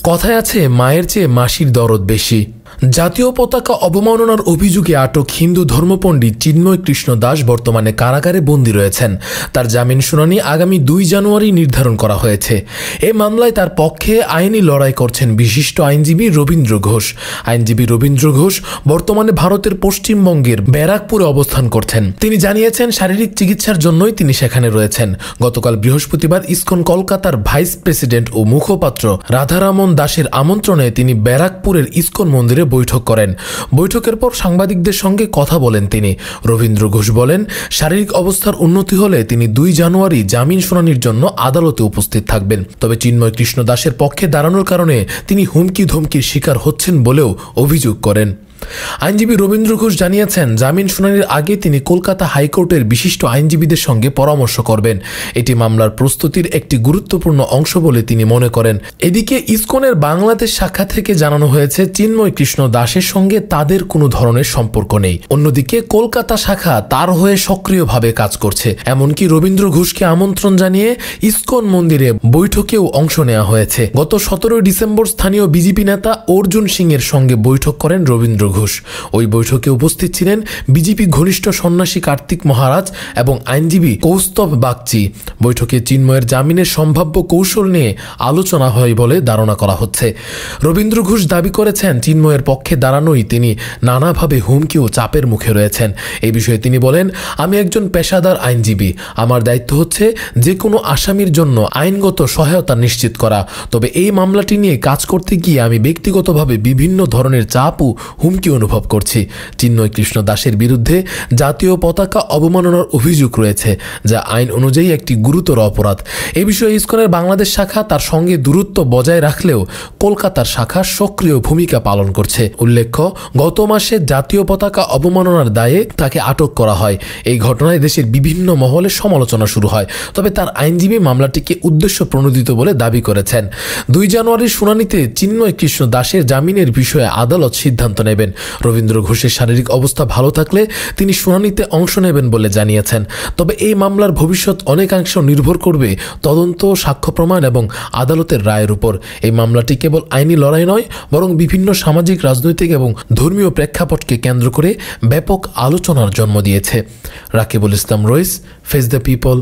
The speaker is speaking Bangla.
কথায় আছে মায়ের চেয়ে মাসির দরদ বেশি। জাতীয় পতাকা অবমাননার অভিযোগে আটক হিন্দু ধর্মপণ্ডিত চিন্ময় কৃষ্ণ দাস বর্তমানে কারাগারে বন্দী রয়েছেন। তার জামিন শুনানি আগামী 2 জানুয়ারি নির্ধারণ করা হয়েছে। এ মামলায় তার পক্ষে আইনি লড়াই করছেন বিশিষ্ট আইনজীবী রবীন্দ্র ঘোষ। আইনজীবী রবীন্দ্র ঘোষ বর্তমানে ভারতের পশ্চিমবঙ্গের ব্যারাকপুরে অবস্থান করছেন। তিনি জানিয়েছেন শারীরিক চিকিৎসার জন্যই তিনি সেখানে রয়েছেন। গতকাল বৃহস্পতিবার ইসকন কলকাতার ভাইস প্রেসিডেন্ট ও মুখপাত্র রাধারামন দাসের আমন্ত্রণে তিনি ব্যারাকপুরের ইসকন মন্দিরে বৈঠক করেন। বৈঠকের পর সাংবাদিকদের সঙ্গে কথা বলেন তিনি। রবীন্দ্র ঘোষ বলেন, শারীরিক অবস্থার উন্নতি হলে তিনি 2 জানুয়ারি জামিন শুনানির জন্য আদালতে উপস্থিত থাকবেন। তবে চিন্ময় কৃষ্ণ দাসের পক্ষে দাঁড়ানোর কারণে তিনি হুমকি ধমকির শিকার হচ্ছেন বলেও অভিযোগ করেন। আইনজীবী রবীন্দ্র ঘোষ জানিয়েছেন, জামিন শুনানির আগে তিনি কলকাতা হাইকোর্টের বিশিষ্ট আইনজীবীদের সঙ্গে পরামর্শ করবেন। এটি মামলার প্রস্তুতির একটি গুরুত্বপূর্ণ অংশ বলে তিনি মনে করেন। এদিকে ইসকনের বাংলাদেশ শাখা থেকে জানানো হয়েছে চিন্ময় কৃষ্ণ দাসের সঙ্গে তাদের কোনো ধরনের সম্পর্ক নেই। অন্যদিকে কলকাতা শাখা তার হয়ে সক্রিয়ভাবে কাজ করছে। এমনকি রবীন্দ্র ঘোষকে আমন্ত্রণ জানিয়ে ইসকন মন্দিরে বৈঠকেও অংশ নেওয়া হয়েছে। গত 17 ডিসেম্বর স্থানীয় বিজেপি নেতা অর্জুন সিং এর সঙ্গে বৈঠক করেন রবীন্দ্র ঘোষ। ওই বৈঠকে উপস্থিত ছিলেন বিজেপি ঘনিষ্ঠ সন্ন্যাসী কার্তিক মহারাজ এবং আইনজীবী কৌস্তভ বাগচি। বৈঠকে চিন্ময়ের জামিনের সম্ভাব্য কৌশল নিয়ে আলোচনা হয় বলে ধারণা করা হচ্ছে। রবীন্দ্র ঘোষ দাবি করেছেন, চিন্ময়ের পক্ষে দাঁড়ানোই তিনি নানাভাবে হুমকি ও চাপের মুখে রয়েছেন। এই বিষয়ে তিনি বলেন, আমি একজন পেশাদার আইনজীবী। আমার দায়িত্ব হচ্ছে যে কোনো আসামির জন্য আইনগত সহায়তা নিশ্চিত করা। তবে এই মামলাটি নিয়ে কাজ করতে গিয়ে আমি ব্যক্তিগতভাবে বিভিন্ন ধরনের চাপ ও হুমকি অনুভব করছি। চিন্ময় কৃষ্ণ দাসের বিরুদ্ধে জাতীয় পতাকা অবমাননার অভিযোগ রয়েছে, যা আইন অনুযায়ী একটি গুরুতর অপরাধ। এ বিষয়ে ইসকনের বাংলাদেশ শাখা তার সঙ্গে দূরত্ব বজায় রাখলেও কলকাতার শাখা সক্রিয় ভূমিকা পালন করছে। উল্লেখ্য, গত মাসে জাতীয় পতাকা অবমাননার দায়ে তাকে আটক করা হয়। এই ঘটনায় দেশের বিভিন্ন মহলে সমালোচনা শুরু হয়। তবে তার আইনজীবী মামলাটিকে উদ্দেশ্য প্রণোদিত বলে দাবি করেছেন। 2 জানুয়ারির শুনানিতে চিন্ময় কৃষ্ণ দাসের জামিনের বিষয়ে আদালত সিদ্ধান্ত নেবেন। রবীন্দ্র ঘোষের শারীরিক অবস্থা ভালো থাকলে তিনি শুনানিতে অংশ নেবেন বলে জানিয়েছেন। তবে এই মামলার ভবিষ্যৎ অনেকাংশ নির্ভর করবে তদন্ত, সাক্ষ্য প্রমাণ এবং আদালতের রায়ের উপর। এই মামলাটি কেবল আইনি লড়াই নয়, বরং বিভিন্ন সামাজিক, রাজনৈতিক এবং ধর্মীয় প্রেক্ষাপটকে কেন্দ্র করে ব্যাপক আলোচনার জন্ম দিয়েছে। রাকিবুল ইসলাম রইস, ফেস দ্য পিপল।